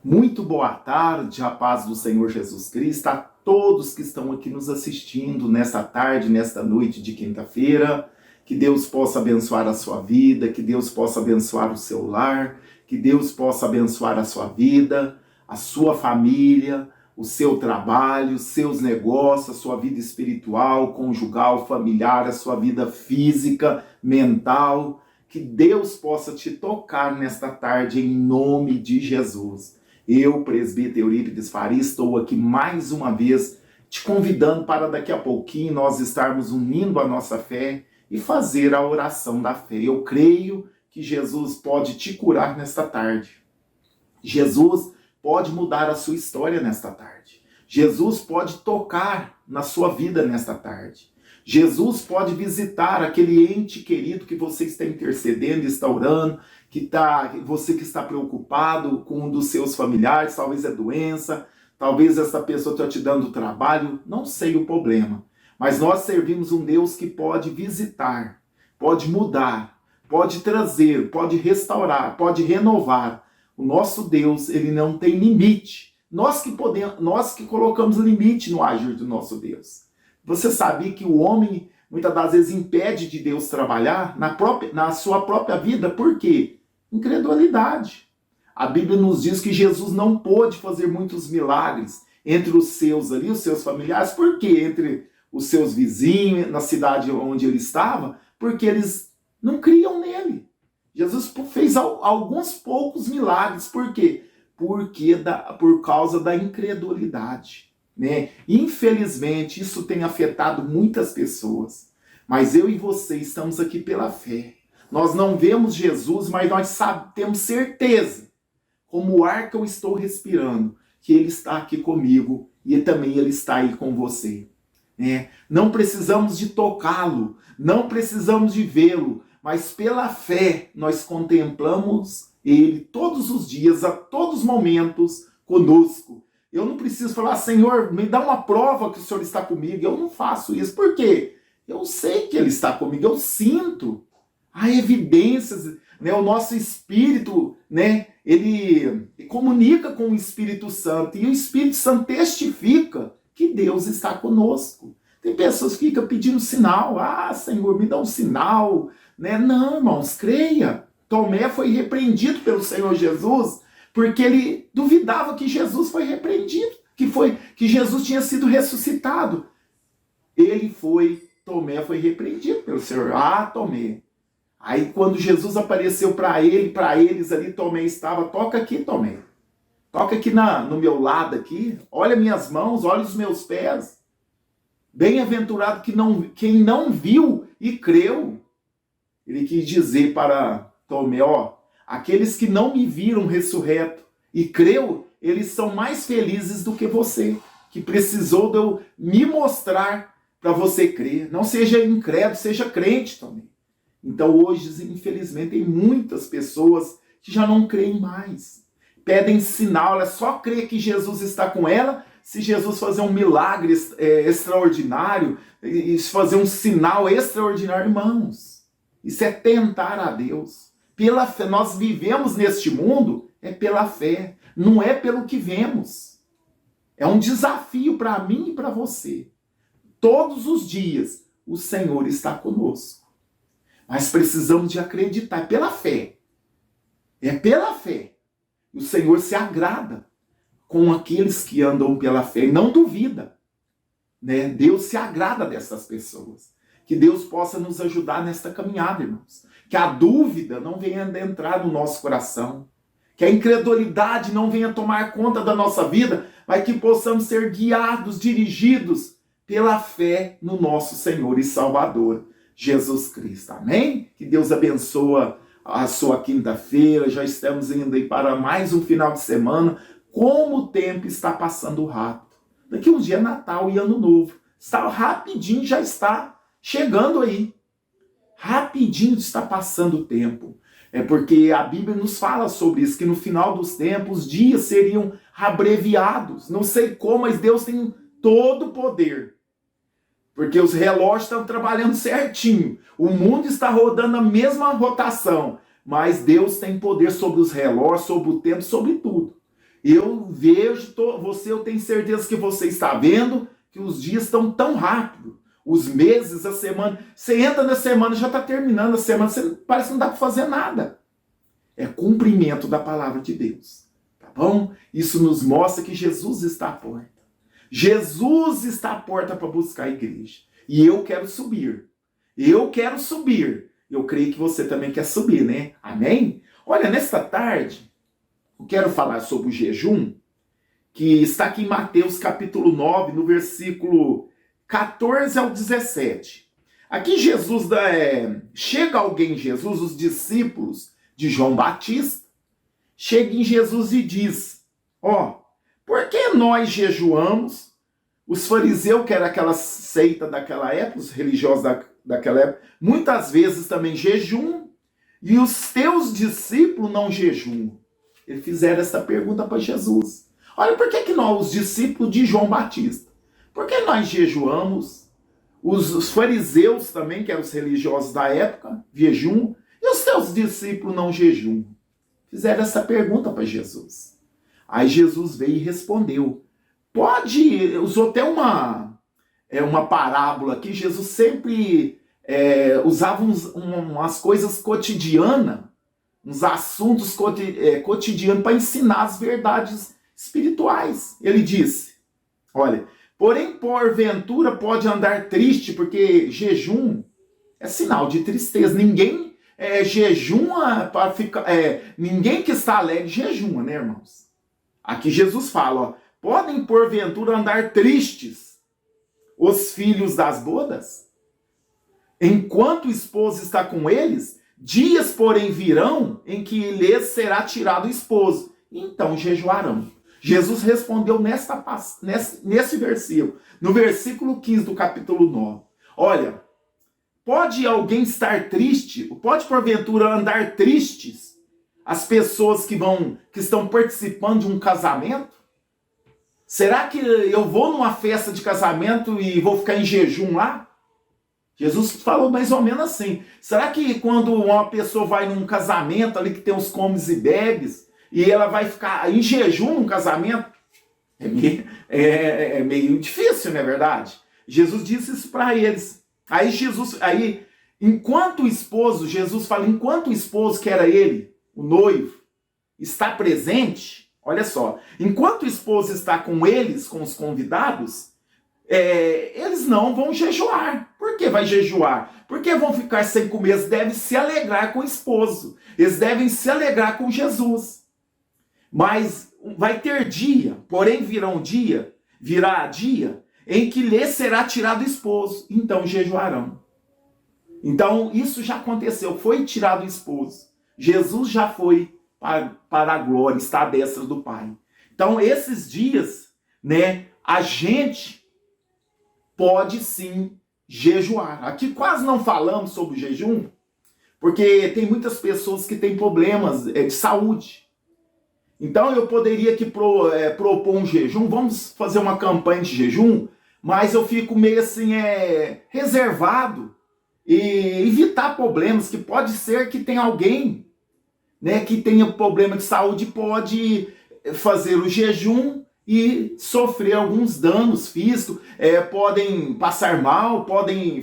Muito boa tarde, a paz do Senhor Jesus Cristo, a todos que estão aqui nos assistindo nesta tarde, nesta noite de quinta-feira. Que Deus possa abençoar a sua vida, que Deus possa abençoar o seu lar, que Deus possa abençoar a sua vida, a sua família, o seu trabalho, os seus negócios, a sua vida espiritual, conjugal, familiar, a sua vida física, mental. Que Deus possa te tocar nesta tarde em nome de Jesus. Eu, presbítero Eurípides Faria, estou aqui mais uma vez te convidando para daqui a pouquinho nós estarmos unindo a nossa fé e fazer a oração da fé. Eu creio que Jesus pode te curar nesta tarde. Jesus pode mudar a sua história nesta tarde. Jesus pode tocar na sua vida nesta tarde. Jesus pode visitar aquele ente querido que você está intercedendo, está orando, você que está preocupado com um dos seus familiares, talvez é doença, talvez essa pessoa está te dando trabalho, não sei o problema. Mas nós servimos um Deus que pode visitar, pode mudar, pode trazer, pode restaurar, pode renovar. O nosso Deus, ele não tem limite. Nós que colocamos limite no agir do nosso Deus. Você sabia que o homem, muitas das vezes, impede de Deus trabalhar na sua própria vida? Por quê? Incredulidade. A Bíblia nos diz que Jesus não pôde fazer muitos milagres entre os seus familiares. Por quê? Entre os seus vizinhos, na cidade onde ele estava, porque eles não criam nele. Jesus fez alguns poucos milagres. Por quê? Por causa da incredulidade. Né? Infelizmente, isso tem afetado muitas pessoas. Mas eu e você estamos aqui pela fé. Nós não vemos Jesus, mas nós temos certeza, como o ar que eu estou respirando, que Ele está aqui comigo e também Ele está aí com você. Né? Não precisamos de tocá-lo, não precisamos de vê-lo, mas pela fé nós contemplamos Ele todos os dias, a todos os momentos conosco. Eu não preciso falar, Senhor, me dá uma prova que o Senhor está comigo. Eu não faço isso. Por quê? Eu sei que Ele está comigo, eu sinto. Há evidências, né? O nosso espírito, né? Ele comunica com o Espírito Santo. E o Espírito Santo testifica que Deus está conosco. Tem pessoas que ficam pedindo sinal. Ah, Senhor, me dá um sinal. Né? Não, irmãos, creia. Tomé foi repreendido pelo Senhor Jesus porque ele duvidava que Jesus foi repreendido, que Jesus tinha sido ressuscitado. Tomé foi repreendido pelo Senhor. Ah, Tomé. Aí quando Jesus apareceu para eles ali, Tomé estava, toca aqui, Tomé. Toca aqui no meu lado aqui, olha minhas mãos, olha os meus pés. Bem-aventurado quem não viu e creu. Ele quis dizer para Tomé, aqueles que não me viram ressurreto e creu, eles são mais felizes do que você, que precisou de eu me mostrar para você crer. Não seja incrédulo, seja crente também. Então hoje, infelizmente, tem muitas pessoas que já não creem mais. Pedem sinal, ela só crê que Jesus está com ela se Jesus fazer um milagre extraordinário, fazer um sinal extraordinário. Irmãos, isso é tentar a Deus. Pela fé, nós vivemos neste mundo, é pela fé, não é pelo que vemos. É um desafio para mim e para você. Todos os dias, o Senhor está conosco. Mas precisamos de acreditar, é pela fé. É pela fé. O Senhor se agrada com aqueles que andam pela fé e não duvida. Né? Deus se agrada dessas pessoas. Que Deus possa nos ajudar nesta caminhada, irmãos. Que a dúvida não venha entrar no nosso coração. Que a incredulidade não venha tomar conta da nossa vida, mas que possamos ser guiados, dirigidos pela fé no nosso Senhor e Salvador, Jesus Cristo. Amém? Que Deus abençoe a sua quinta-feira. Já estamos indo aí para mais um final de semana. Como o tempo está passando rápido. Daqui uns dias é Natal e Ano Novo. Está rapidinho, já está chegando aí. Rapidinho está passando o tempo. É porque a Bíblia nos fala sobre isso, que no final dos tempos, os dias seriam abreviados. Não sei como, mas Deus tem todo o poder. Porque os relógios estão trabalhando certinho. O mundo está rodando a mesma rotação. Mas Deus tem poder sobre os relógios, sobre o tempo, sobre tudo. Eu vejo, eu tenho certeza que você está vendo que os dias estão tão rápido. Os meses, a semana. Você entra na semana, já está terminando a semana, parece que não dá para fazer nada. É cumprimento da palavra de Deus. Tá bom? Isso nos mostra que Jesus está à porta. Jesus está à porta para buscar a igreja. E eu quero subir. Eu quero subir. Eu creio que você também quer subir, né? Amém? Olha, nesta tarde, eu quero falar sobre o jejum, que está aqui em Mateus capítulo 9, no versículo 14 ao 17. Aqui Jesus chega alguém em Jesus, os discípulos de João Batista, chega em Jesus e diz, por que nós jejuamos? Os fariseus, que era aquela seita daquela época, os religiosos daquela época, muitas vezes também jejuam, e os teus discípulos não jejuam. Eles fizeram essa pergunta para Jesus. Olha, por que nós, os discípulos de João Batista, por que nós jejuamos? Os fariseus também, que eram os religiosos da época, jejuam, e os teus discípulos não jejuam. Fizeram essa pergunta para Jesus. Aí Jesus veio e respondeu. Usou até uma parábola que Jesus sempre usava umas coisas cotidianas, uns assuntos cotidianos para ensinar as verdades espirituais. Ele disse, olha, porém porventura pode andar triste, porque jejum é sinal de tristeza. Ninguém jejuma para ficar... ninguém que está alegre jejuma, né, irmãos? Aqui Jesus fala, podem porventura andar tristes os filhos das bodas? Enquanto o esposo está com eles, dias, porém, virão em que lhes será tirado o esposo. Então jejuarão. Jesus respondeu nesse versículo, no versículo 15 do capítulo 9. Olha, pode alguém estar triste? Pode, porventura, andar tristes as pessoas que estão participando de um casamento? Será que eu vou numa festa de casamento e vou ficar em jejum lá? Jesus falou mais ou menos assim. Será que quando uma pessoa vai num casamento ali que tem os comes e bebes, e ela vai ficar em jejum num casamento? É meio difícil, não é verdade? Jesus disse isso para eles. Enquanto o esposo, Jesus fala, enquanto o esposo, que era ele, o noivo, está presente, olha só, enquanto o esposo está com eles, com os convidados, eles não vão jejuar. Por que vai jejuar? Porque vão ficar sem comer. Eles devem se alegrar com o esposo. Eles devem se alegrar com Jesus. Mas vai ter dia, porém virá dia, em que lhes será tirado o esposo. Então jejuarão. Então isso já aconteceu. Foi tirado o esposo. Jesus já foi para a glória, está à destra do Pai. Então esses dias, né, a gente pode sim jejuar. Aqui quase não falamos sobre o jejum, porque tem muitas pessoas que têm problemas de saúde. Então eu poderia aqui propor um jejum, vamos fazer uma campanha de jejum, mas eu fico meio assim reservado e evitar problemas, que pode ser que tenha alguém, né, que tenha problema de saúde, pode fazer o jejum e sofrer alguns danos físicos, podem passar mal, podem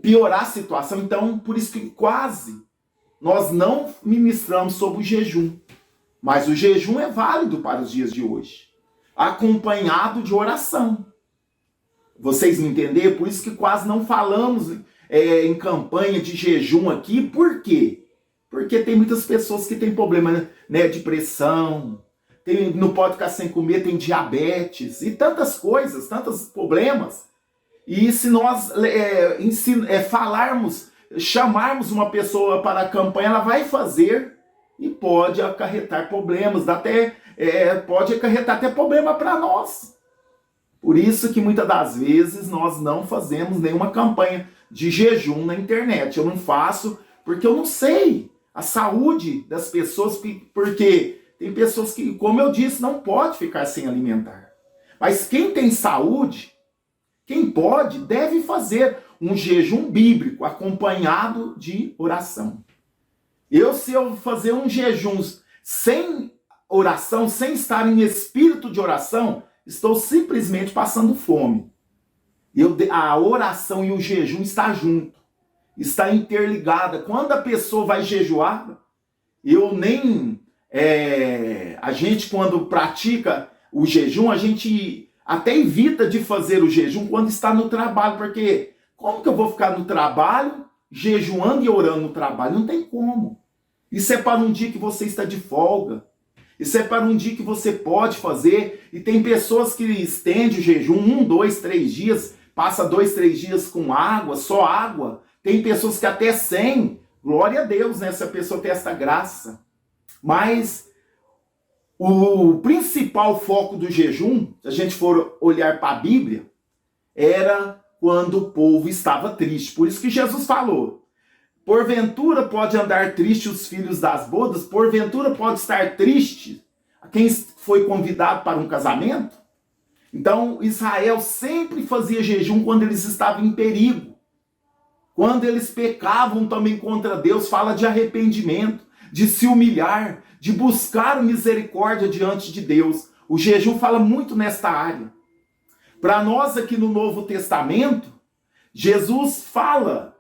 piorar a situação. Então, por isso que quase nós não ministramos sobre o jejum. Mas o jejum é válido para os dias de hoje, acompanhado de oração. Vocês me entenderam? Por isso que quase não falamos em campanha de jejum aqui. Por quê? Porque tem muitas pessoas que têm problema, né, de pressão, não pode ficar sem comer, tem diabetes e tantos problemas. E se nós chamarmos uma pessoa para a campanha, ela vai fazer e pode acarretar problemas, pode acarretar até problema para nós. Por isso que muitas das vezes nós não fazemos nenhuma campanha de jejum na internet. Eu não faço porque eu não sei a saúde das pessoas, porque tem pessoas que, como eu disse, não pode ficar sem alimentar. Mas quem tem saúde, quem pode, deve fazer um jejum bíblico acompanhado de oração. Se eu fazer um jejum sem oração, sem estar em espírito de oração, estou simplesmente passando fome. A oração e o jejum está junto, está interligada. Quando a pessoa vai jejuar, a gente quando pratica o jejum, a gente até evita de fazer o jejum quando está no trabalho, porque como que eu vou ficar no trabalho, jejuando e orando no trabalho? Não tem como. Isso é para um dia que você está de folga. Isso é para um dia que você pode fazer. E tem pessoas que estendem o jejum 1, 2, 3 dias, passa 2, 3 dias com água, só água. Tem pessoas que até 100. Glória a Deus, né? Se a pessoa tem essa graça. Mas o principal foco do jejum, se a gente for olhar para a Bíblia, era quando o povo estava triste. Por isso que Jesus falou: porventura pode andar triste os filhos das bodas? Porventura pode estar triste quem foi convidado para um casamento? Então Israel sempre fazia jejum quando eles estavam em perigo. Quando eles pecavam também contra Deus, fala de arrependimento, de se humilhar, de buscar misericórdia diante de Deus. O jejum fala muito nesta área. Para nós aqui no Novo Testamento, Jesus fala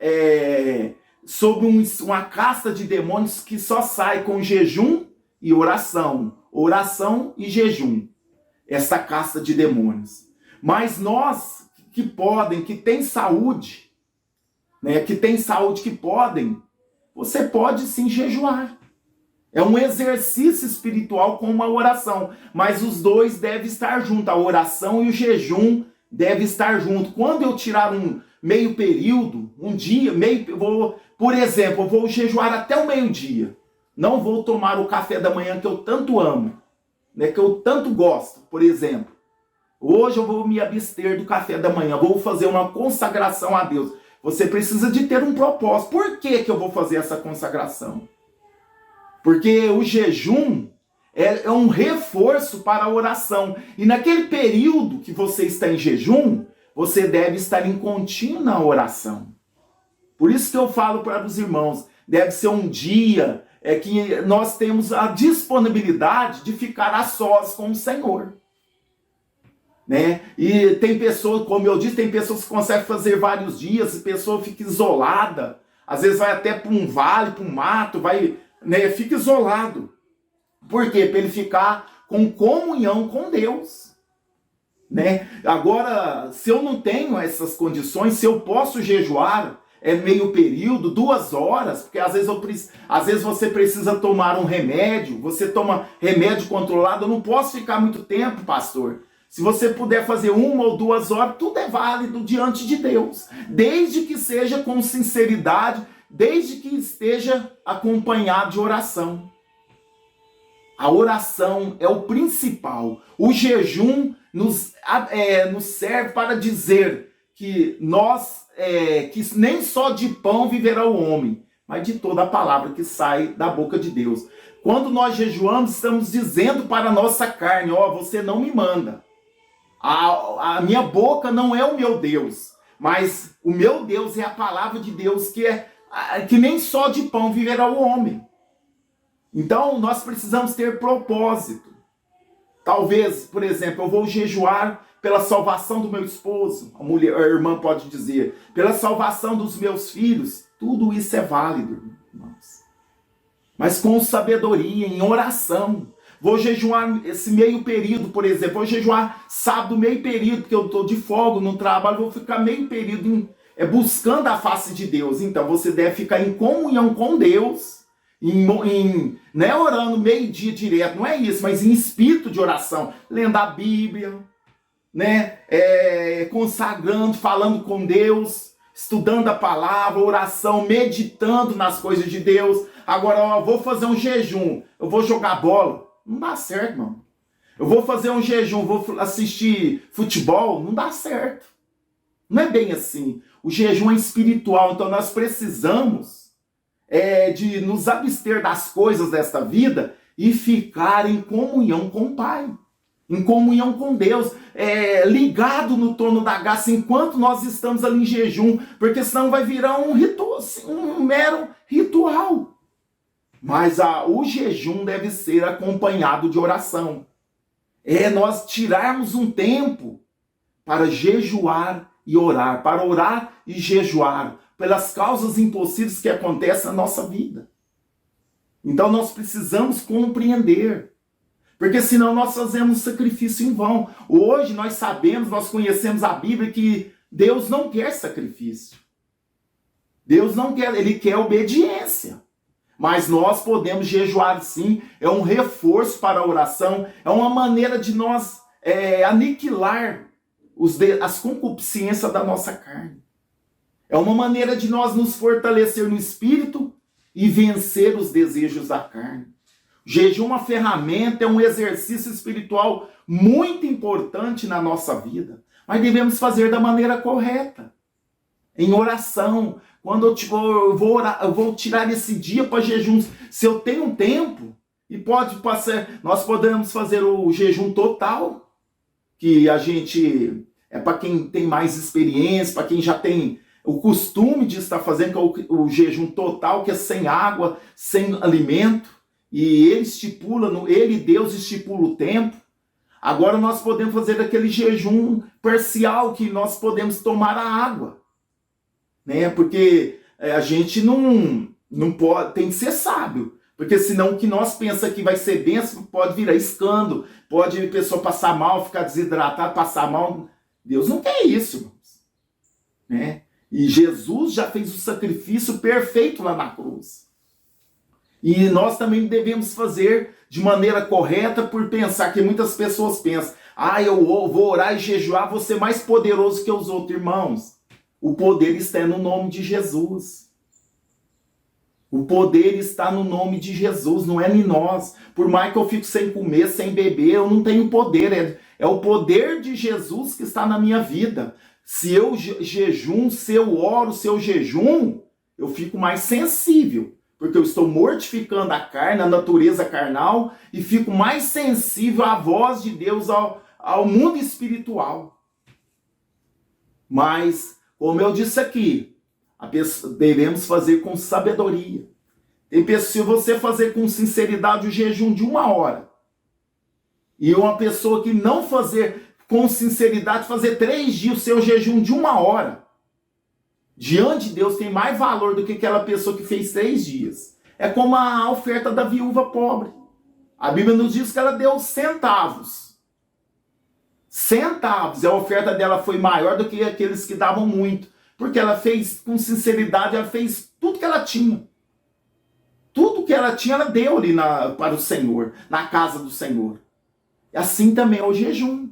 sobre uma casta de demônios que só sai com jejum e oração. Oração e jejum. Essa casta de demônios. Mas nós que têm saúde, né, você pode sim jejuar. É um exercício espiritual com uma oração, mas os dois devem estar juntos, a oração e o jejum devem estar juntos. Quando eu tirar um meio período, um dia, por exemplo, eu vou jejuar até o meio-dia, não vou tomar o café da manhã que eu tanto amo, né, que eu tanto gosto, por exemplo. Hoje eu vou me abster do café da manhã, vou fazer uma consagração a Deus. Você precisa de ter um propósito. Por que eu vou fazer essa consagração? Porque o jejum é um reforço para a oração. E naquele período que você está em jejum, você deve estar em contínua oração. Por isso que eu falo para os irmãos, deve ser um dia que nós temos a disponibilidade de ficar a sós com o Senhor. Né? E tem pessoas, como eu disse, tem pessoas que conseguem fazer vários dias, a pessoa fica isolada, às vezes vai até para um vale, para um mato, fica isolado. Por quê? Para ele ficar com comunhão com Deus. Né? Agora, se eu não tenho essas condições, se eu posso jejuar, meio período, 2 horas, porque às vezes você precisa tomar um remédio, você toma remédio controlado, eu não posso ficar muito tempo, pastor. Se você puder fazer 1 ou 2 horas, tudo é válido diante de Deus, desde que seja com sinceridade, desde que esteja acompanhado de oração. A oração é o principal. O jejum nos serve para dizer que que nem só de pão viverá o homem, mas de toda a palavra que sai da boca de Deus. Quando nós jejuamos, estamos dizendo para a nossa carne: você não me manda. A minha boca não é o meu Deus, mas o meu Deus é a palavra de Deus, que nem só de pão viverá o homem. Então, nós precisamos ter propósito. Talvez, por exemplo, eu vou jejuar pela salvação do meu esposo, a irmã pode dizer, pela salvação dos meus filhos. Tudo isso é válido, irmãos. Mas com sabedoria, em oração. Vou jejuar esse meio período, por exemplo. Vou jejuar sábado, meio período, porque eu estou de folga no trabalho. Vou ficar meio período buscando a face de Deus. Então, você deve ficar em comunhão com Deus. Não é orando meio-dia direto, não é isso, mas em espírito de oração. Lendo a Bíblia, né? Consagrando, falando com Deus, estudando a palavra, oração, meditando nas coisas de Deus. Agora, vou fazer um jejum, eu vou jogar bola. Não dá certo, irmão. Eu vou fazer um jejum, vou assistir futebol. Não dá certo. Não é bem assim. O jejum é espiritual, então nós precisamos de nos abster das coisas desta vida e ficar em comunhão com o Pai, em comunhão com Deus, ligado no torno da graça enquanto nós estamos ali em jejum, porque senão vai virar um mero ritual. Mas o jejum deve ser acompanhado de oração. É nós tirarmos um tempo para jejuar e orar, para orar e jejuar, pelas causas impossíveis que acontecem na nossa vida. Então nós precisamos compreender, porque senão nós fazemos sacrifício em vão. Hoje nós sabemos, nós conhecemos a Bíblia que Deus não quer sacrifício. Deus não quer, Ele quer obediência. Mas nós podemos jejuar sim, é um reforço para a oração, é uma maneira de nós aniquilar as concupiscências da nossa carne. É uma maneira de nós nos fortalecer no espírito e vencer os desejos da carne. O jejum é uma ferramenta, é um exercício espiritual muito importante na nossa vida, mas devemos fazer da maneira correta, em oração. Quando eu vou tirar esse dia para jejum, se eu tenho um tempo, e pode passar, nós podemos fazer o jejum total, que a gente, é para quem tem mais experiência, para quem já tem o costume de estar fazendo, que é o jejum total, que é sem água, sem alimento, e Deus estipula o tempo. Agora nós podemos fazer aquele jejum parcial, que nós podemos tomar a água, né? Porque a gente não pode, tem que ser sábio, porque senão o que nós pensamos que vai ser bênção pode virar escândalo, pode a pessoa passar mal, ficar desidratada, passar mal. Deus não quer isso, irmãos, né? E Jesus já fez o sacrifício perfeito lá na cruz. E nós também devemos fazer de maneira correta, por pensar que muitas pessoas pensam, eu vou orar e jejuar, vou ser mais poderoso que os outros. Irmãos, o poder está no nome de Jesus. O poder está no nome de Jesus, não é em nós. Por mais que eu fique sem comer, sem beber, eu não tenho poder. É o poder de Jesus que está na minha vida. Se eu jejum, se eu oro, se eu jejum, eu fico mais sensível. Porque eu estou mortificando a carne, a natureza carnal, e fico mais sensível à voz de Deus, ao mundo espiritual. Mas, como eu disse aqui, devemos fazer com sabedoria. Se você fazer com sinceridade o jejum de 1 hora, e uma pessoa que não fazer com sinceridade, fazer 3 dias o seu jejum de 1 hora, diante de Deus tem mais valor do que aquela pessoa que fez 3 dias. É como a oferta da viúva pobre. A Bíblia nos diz que ela deu centavos. Centavos. E a oferta dela foi maior do que aqueles que davam muito. Porque ela fez com sinceridade, ela fez tudo que ela tinha. Tudo que ela tinha, ela deu ali para o Senhor, na casa do Senhor. E assim também é o jejum.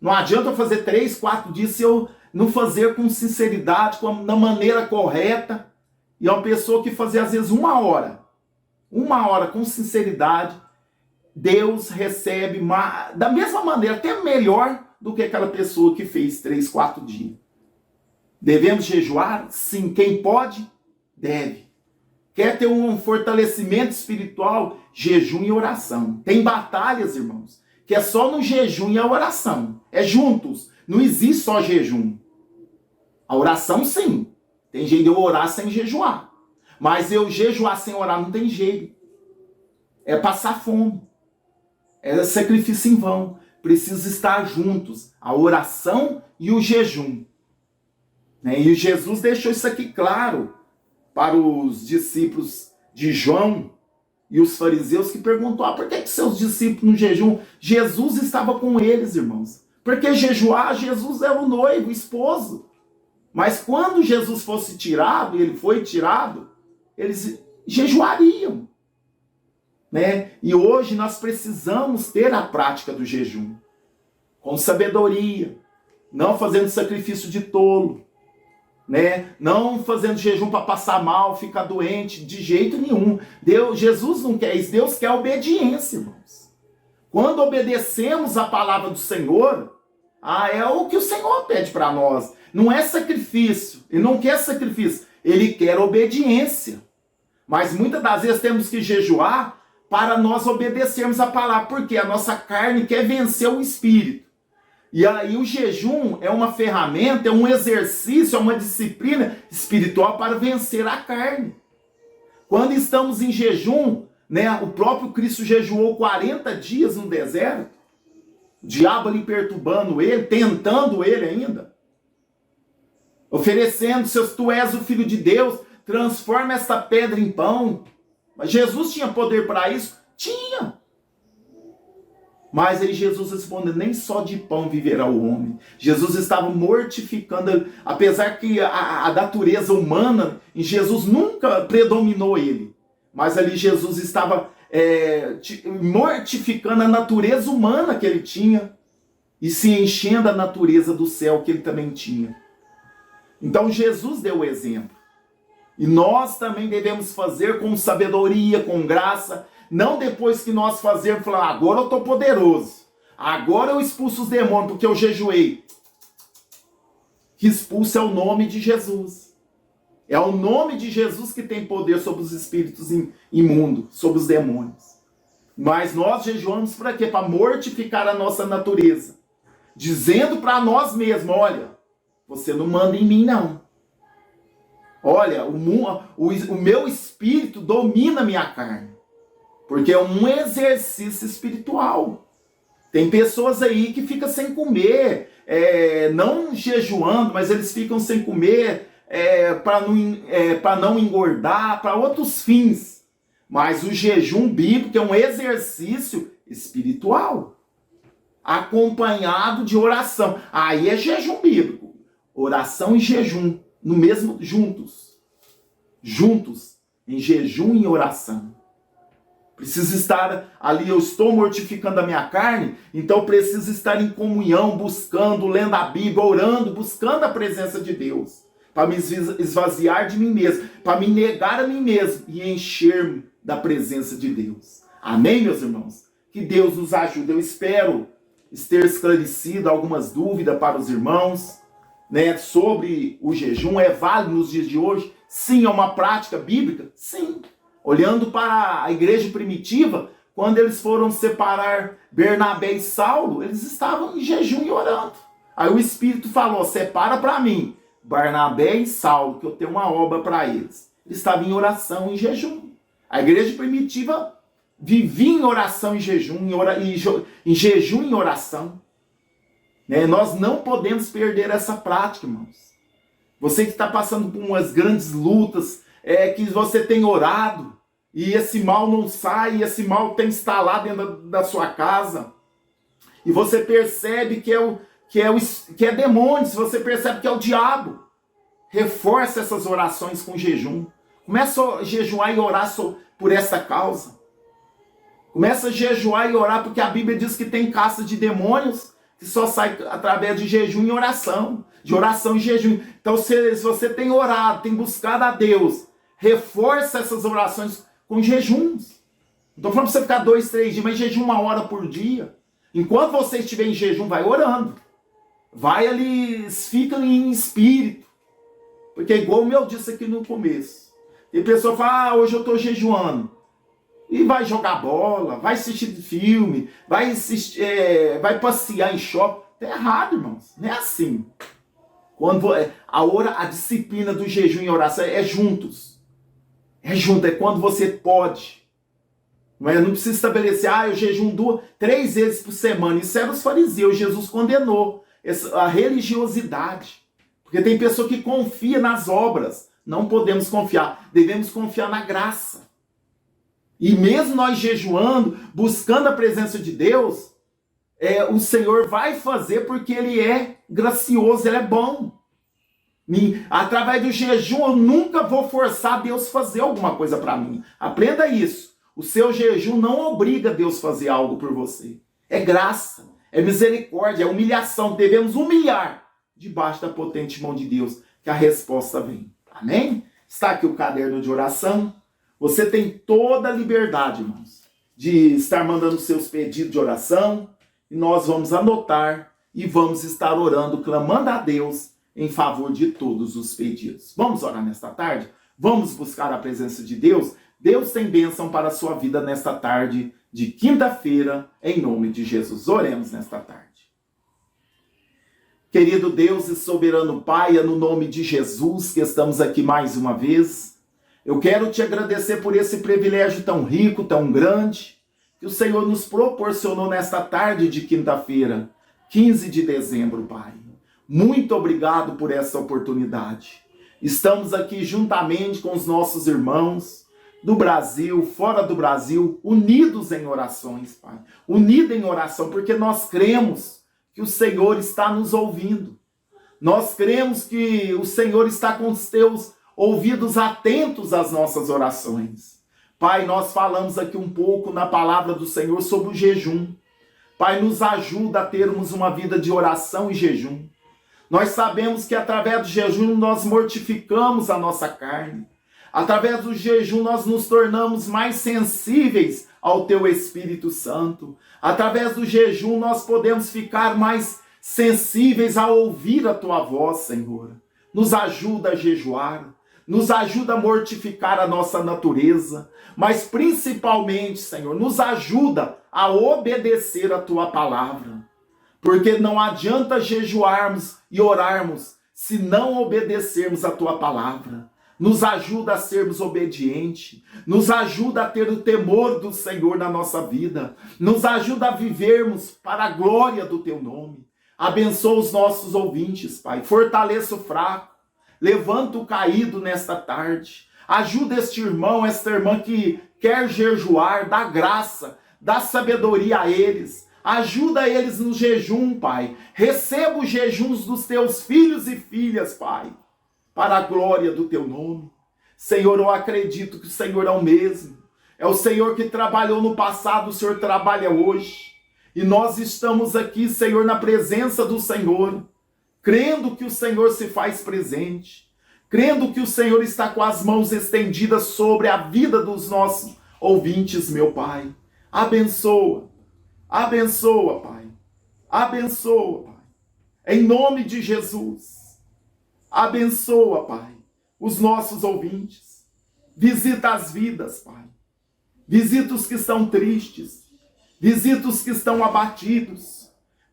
Não adianta eu fazer 3, 4 dias se eu não fazer com sinceridade, da maneira correta. E é uma pessoa que fazia às vezes 1 hora. 1 hora com sinceridade, Deus recebe da mesma maneira, até melhor do que aquela pessoa que fez 3, 4 dias. Devemos jejuar? Sim. Quem pode, deve. Quer ter um fortalecimento espiritual? Jejum e oração. Tem batalhas, irmãos, que é só no jejum e a oração. É juntos. Não existe só jejum. A oração, sim. Tem jeito de eu orar sem jejuar. Mas eu jejuar sem orar não tem jeito. É passar fome. É sacrifício em vão. Precisa estar juntos. A oração e o jejum. E Jesus deixou isso aqui claro para os discípulos de João e os fariseus, que perguntou, por que seus discípulos no jejum? Jesus estava com eles, irmãos. Porque jejuar, Jesus era o noivo, o esposo. Mas quando Jesus fosse tirado, e ele foi tirado, eles jejuariam. E hoje nós precisamos ter a prática do jejum. Com sabedoria. Não fazendo sacrifício de tolo. Não fazendo jejum para passar mal, ficar doente, de jeito nenhum. Jesus não quer isso, Deus quer obediência, irmãos. Quando obedecemos a palavra do Senhor, é o que o Senhor pede para nós. Não é sacrifício, Ele não quer sacrifício, Ele quer obediência. Mas muitas das vezes temos que jejuar para nós obedecermos a palavra, porque a nossa carne quer vencer o espírito. E aí o jejum é uma ferramenta, é um exercício, é uma disciplina espiritual para vencer a carne. Quando estamos em jejum, né? O próprio Cristo jejuou 40 dias no deserto. O diabo ali perturbando ele, tentando ele ainda. Oferecendo, se tu és o Filho de Deus, transforma essa pedra em pão. Mas Jesus tinha poder para isso? Tinha. Mas aí Jesus responde, nem só de pão viverá o homem. Jesus estava mortificando, apesar que a natureza humana em Jesus nunca predominou ele. Mas ali Jesus estava mortificando a natureza humana que ele tinha e se enchendo a natureza do céu que ele também tinha. Então Jesus deu o exemplo. E nós também devemos fazer com sabedoria, com graça, não depois que nós fazermos, falar, agora eu estou poderoso, agora eu expulso os demônios, porque eu jejuei. Que expulso é o nome de Jesus. É o nome de Jesus que tem poder sobre os espíritos imundos, sobre os demônios. Mas nós jejuamos para quê? Para mortificar a nossa natureza. Dizendo para nós mesmos, olha, você não manda em mim não. Olha, o meu espírito domina a minha carne. Porque é um exercício espiritual. Tem pessoas aí que ficam sem comer, não jejuando, mas eles ficam sem comer para não engordar, para outros fins. Mas o jejum bíblico é um exercício espiritual, acompanhado de oração. Aí é jejum bíblico. Oração e jejum, no mesmo, juntos, em jejum e oração. Preciso estar ali, eu estou mortificando a minha carne, então preciso estar em comunhão, buscando, lendo a Bíblia, orando, buscando a presença de Deus, para me esvaziar de mim mesmo, para me negar a mim mesmo e encher-me da presença de Deus. Amém, meus irmãos? Que Deus nos ajude. Eu espero ter esclarecido algumas dúvidas para os irmãos, né, sobre o jejum. É válido nos dias de hoje? Sim. É uma prática bíblica? Sim. Olhando para a igreja primitiva, quando eles foram separar Bernabé e Saulo, eles estavam em jejum e orando. Aí o Espírito falou, separa para mim Barnabé e Saulo, que eu tenho uma obra para eles. Eles estavam em oração e jejum. A igreja primitiva vivia em oração e jejum, em jejum e oração. Né? Nós não podemos perder essa prática, irmãos. Você que está passando por umas grandes lutas, que você tem orado, e esse mal não sai, e esse mal tem instalado dentro da sua casa, e você percebe que é demônio, se você percebe que é o diabo, reforça essas orações com jejum. Começa a jejuar e orar por essa causa. Começa a jejuar e orar, porque a Bíblia diz que tem caça de demônios que só sai através de jejum e oração. De oração e jejum. Então, se você tem orado, tem buscado a Deus, reforça essas orações com jejuns. Não estou falando para você ficar 2, 3 dias, mas jejum 1 hora por dia. Enquanto você estiver em jejum, vai orando. Vai ali, fica em espírito. Porque igual o meu disse aqui no começo. Tem pessoa que fala, hoje eu estou jejuando. E vai jogar bola, vai assistir filme, vai passear em shopping. Tá errado, irmãos. Não é assim. Quando a disciplina do jejum e oração é juntos. É junto, é quando você pode. Não precisa estabelecer, eu jejum 3 vezes por semana. Isso era os fariseus, Jesus condenou a religiosidade. Porque tem pessoa que confia nas obras. Não podemos confiar, devemos confiar na graça. E mesmo nós jejuando, buscando a presença de Deus, o Senhor vai fazer porque Ele é gracioso, Ele é bom. Através do jejum eu nunca vou forçar Deus a fazer alguma coisa para mim. Aprenda isso. O seu jejum não obriga Deus a fazer algo por você. É graça, é misericórdia, é humilhação. Devemos humilhar debaixo da potente mão de Deus, que a resposta vem. Amém? Está aqui o caderno de oração. Você tem toda a liberdade, irmãos, de estar mandando seus pedidos de oração. E nós vamos anotar e vamos estar orando, clamando a Deus em favor de todos os pedidos. Vamos orar nesta tarde? Vamos buscar a presença de Deus? Deus tem bênção para a sua vida nesta tarde de quinta-feira, em nome de Jesus. Oremos nesta tarde. Querido Deus e soberano Pai, é no nome de Jesus que estamos aqui mais uma vez, Eu quero te agradecer por esse privilégio tão rico, tão grande, que o Senhor nos proporcionou nesta tarde de quinta-feira, 15 de dezembro, Pai. Muito obrigado por essa oportunidade. Estamos aqui juntamente com os nossos irmãos do Brasil, fora do Brasil, unidos em orações, Pai. Unidos em oração, porque nós cremos que o Senhor está nos ouvindo. Nós cremos que o Senhor está com os teus ouvidos atentos às nossas orações. Pai, nós falamos aqui um pouco na palavra do Senhor sobre o jejum. Pai, nos ajuda a termos uma vida de oração e jejum. Nós sabemos que através do jejum nós mortificamos a nossa carne. Através do jejum nós nos tornamos mais sensíveis ao Teu Espírito Santo. Através do jejum nós podemos ficar mais sensíveis a ouvir a Tua voz, Senhor. Nos ajuda a jejuar. Nos ajuda a mortificar a nossa natureza, mas principalmente, Senhor, nos ajuda a obedecer a Tua palavra. Porque não adianta jejuarmos e orarmos se não obedecermos a Tua palavra. Nos ajuda a sermos obedientes, nos ajuda a ter o temor do Senhor na nossa vida, nos ajuda a vivermos para a glória do Teu nome. Abençoa os nossos ouvintes, Pai, fortaleça o fraco. Levanta o caído nesta tarde. Ajuda este irmão, esta irmã que quer jejuar. Dá graça, dá sabedoria a eles. Ajuda eles no jejum, Pai. Receba os jejuns dos teus filhos e filhas, Pai, para a glória do teu nome. Senhor, eu acredito que o Senhor é o mesmo. É o Senhor que trabalhou no passado, o Senhor trabalha hoje. E nós estamos aqui, Senhor, na presença do Senhor, crendo que o Senhor se faz presente, crendo que o Senhor está com as mãos estendidas sobre a vida dos nossos ouvintes, meu Pai. Abençoa, abençoa, Pai. Abençoa, Pai. Em nome de Jesus. Abençoa, Pai, os nossos ouvintes. Visita as vidas, Pai. Visita os que estão tristes. Visita os que estão abatidos.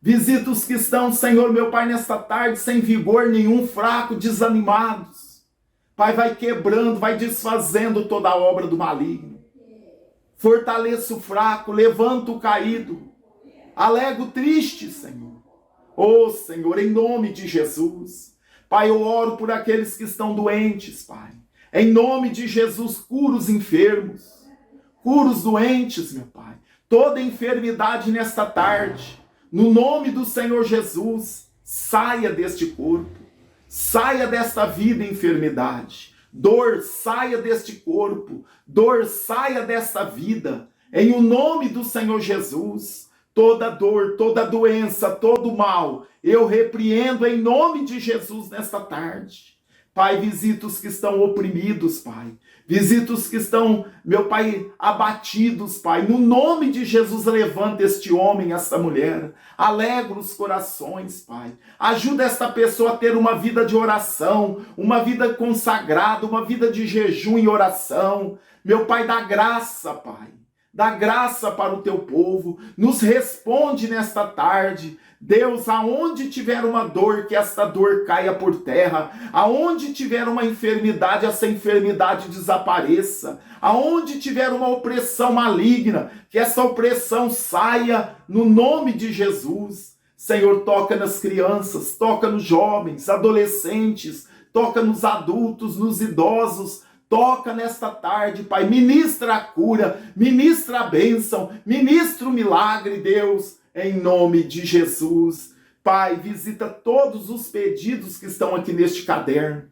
Visita os que estão, Senhor, meu Pai, nesta tarde, sem vigor nenhum, fraco, desanimados. Pai, vai quebrando, vai desfazendo toda a obra do maligno. Fortaleça o fraco, levanta o caído. Alega o triste, Senhor. Oh, Senhor, em nome de Jesus. Pai, eu oro por aqueles que estão doentes, Pai. Em nome de Jesus, cura os enfermos. Cura os doentes, meu Pai. Toda enfermidade nesta tarde, no nome do Senhor Jesus, saia deste corpo, saia desta vida enfermidade. Dor, saia deste corpo, dor, saia desta vida. Em o nome do Senhor Jesus, toda dor, toda doença, todo mal, eu repreendo em nome de Jesus nesta tarde. Pai, visita os que estão oprimidos, Pai. Visita os que estão, meu Pai, abatidos, Pai. No nome de Jesus, levanta este homem, esta mulher. Alegra os corações, Pai. Ajuda esta pessoa a ter uma vida de oração, uma vida consagrada, uma vida de jejum e oração. Meu Pai, dá graça, Pai. Dá graça para o teu povo. Nos responde nesta tarde. Deus, aonde tiver uma dor, que esta dor caia por terra. Aonde tiver uma enfermidade, essa enfermidade desapareça. Aonde tiver uma opressão maligna, que essa opressão saia no nome de Jesus. Senhor, toca nas crianças, toca nos jovens, adolescentes, toca nos adultos, nos idosos. Toca nesta tarde, Pai, ministra a cura, ministra a bênção, ministra o milagre, Deus, em nome de Jesus. Pai, visita todos os pedidos que estão aqui neste caderno.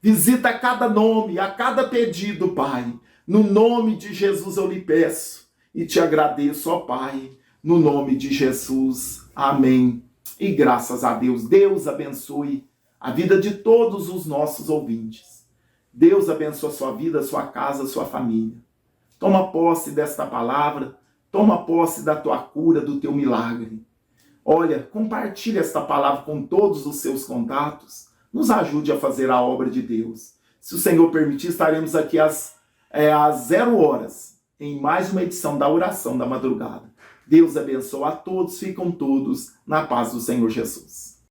Visita cada nome, a cada pedido, Pai. No nome de Jesus eu lhe peço e te agradeço, ó Pai, no nome de Jesus. Amém. E graças a Deus, Deus abençoe a vida de todos os nossos ouvintes. Deus abençoe a sua vida, a sua casa, a sua família. Toma posse desta palavra, toma posse da tua cura, do teu milagre. Olha, compartilhe esta palavra com todos os seus contatos. Nos ajude a fazer a obra de Deus. Se o Senhor permitir, estaremos aqui às 0 horas, em mais uma edição da oração da madrugada. Deus abençoe a todos, ficam todos na paz do Senhor Jesus.